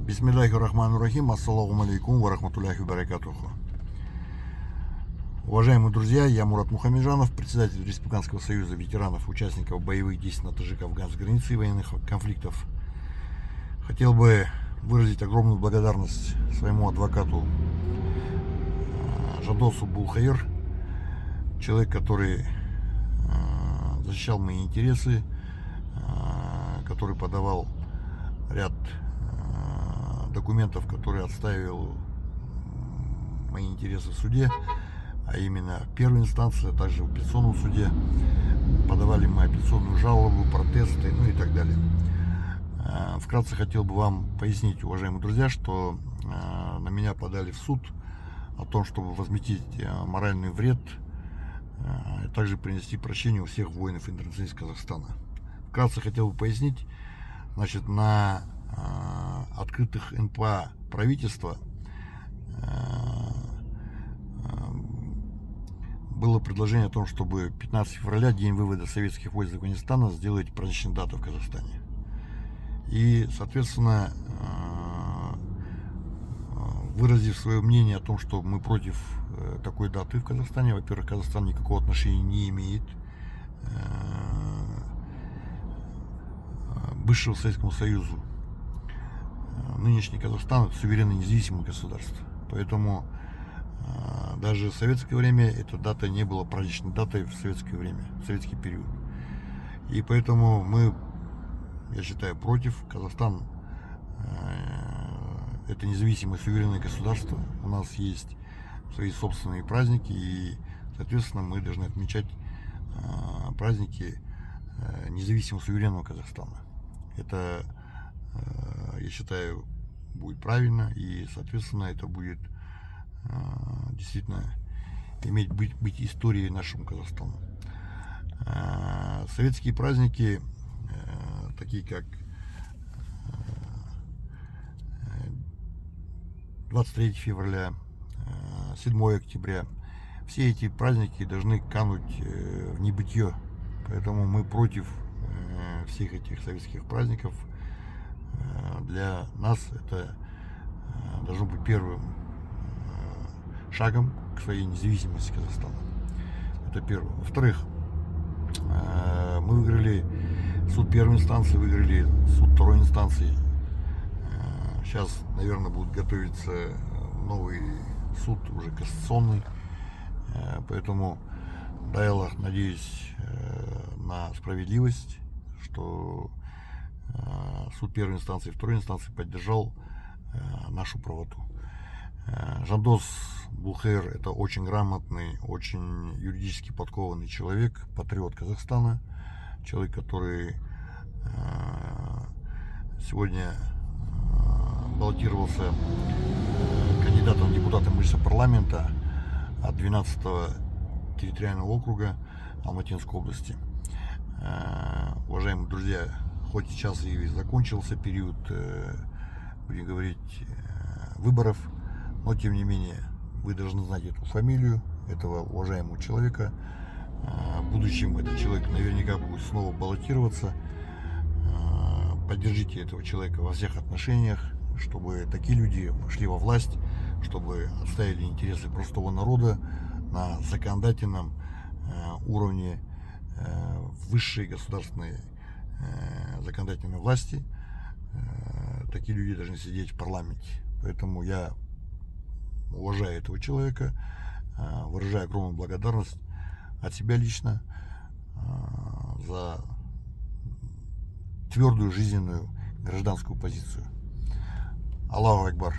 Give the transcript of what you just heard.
Бисмилляхи рахману рахим, ассаламу алейкум ва рахматулляхи ва баракатуху. Уважаемые друзья, я Мурат Мухамеджанов, председатель Республиканского союза ветеранов, участников боевых действий на таджико-афганской границе и военных конфликтов. Хотел бы выразить огромную благодарность своему адвокату Жандосу Булхаир, человек, который защищал мои интересы, который подавал ряд документов, которые отстаивал мои интересы в суде, а именно в первой инстанции, а также в апелляционном суде. Подавали мы апелляционную жалобу, протесты, ну и так далее. Вкратце хотел бы вам пояснить, уважаемые друзья, что на меня подали в суд о том, чтобы возместить моральный вред, а также принести прощение у всех воинов-интернационалистов из Казахстана. Вкратце хотел бы пояснить, значит, на открытых НПА правительства было предложение о том, чтобы 15 февраля, день вывода советских войск из Афганистана, сделать праздничной датой в Казахстане. И, соответственно, выразив свое мнение о том, что мы против такой даты в Казахстане. Во-первых, Казахстан никакого отношения не имеет к бывшему Советскому Союзу. Нынешний Казахстан — это суверенное независимое государство. Поэтому даже в советское время эта дата не была праздничной датой в советское время, в советский период. И поэтому мы, я считаю, против. Казахстан — это независимое суверенное государство. У нас есть свои собственные праздники, и, соответственно, мы должны отмечать праздники независимого суверенного Казахстана. Это, я считаю, будет правильно, и, соответственно, это будет действительно быть историей нашему Казахстану. Советские праздники, такие как 23 февраля, 7 октября, все эти праздники должны кануть в небытие. Поэтому мы против всех этих советских праздников. Для нас это должно быть первым шагом к своей независимости Казахстана. Это первое. Во-вторых, мы выиграли суд первой инстанции, выиграли суд второй инстанции. Сейчас, наверное, будет готовиться новый суд, уже кассационный. Поэтому, дай Аллах, надеюсь на справедливость, что суд первой инстанции и второй инстанции поддержал нашу правоту. Жандос Булхаир — это очень грамотный, очень юридически подкованный человек, патриот Казахстана, человек, который сегодня баллотировался кандидатом в депутаты Мажилиса парламента от 12-го территориального округа Алматинской области. Уважаемые друзья, хоть сейчас и закончился период, будем говорить, выборов, но тем не менее вы должны знать эту фамилию этого уважаемого человека. В будущем этот человек наверняка будет снова баллотироваться. Поддержите этого человека во всех отношениях, чтобы такие люди вошли во власть, чтобы отстаивали интересы простого народа на законодательном уровне высшей государственной законодательной власти. Такие люди должны сидеть в парламенте. Поэтому я уважаю этого человека, выражаю огромную благодарность от себя лично за твердую жизненную гражданскую позицию. Аллаху Акбар.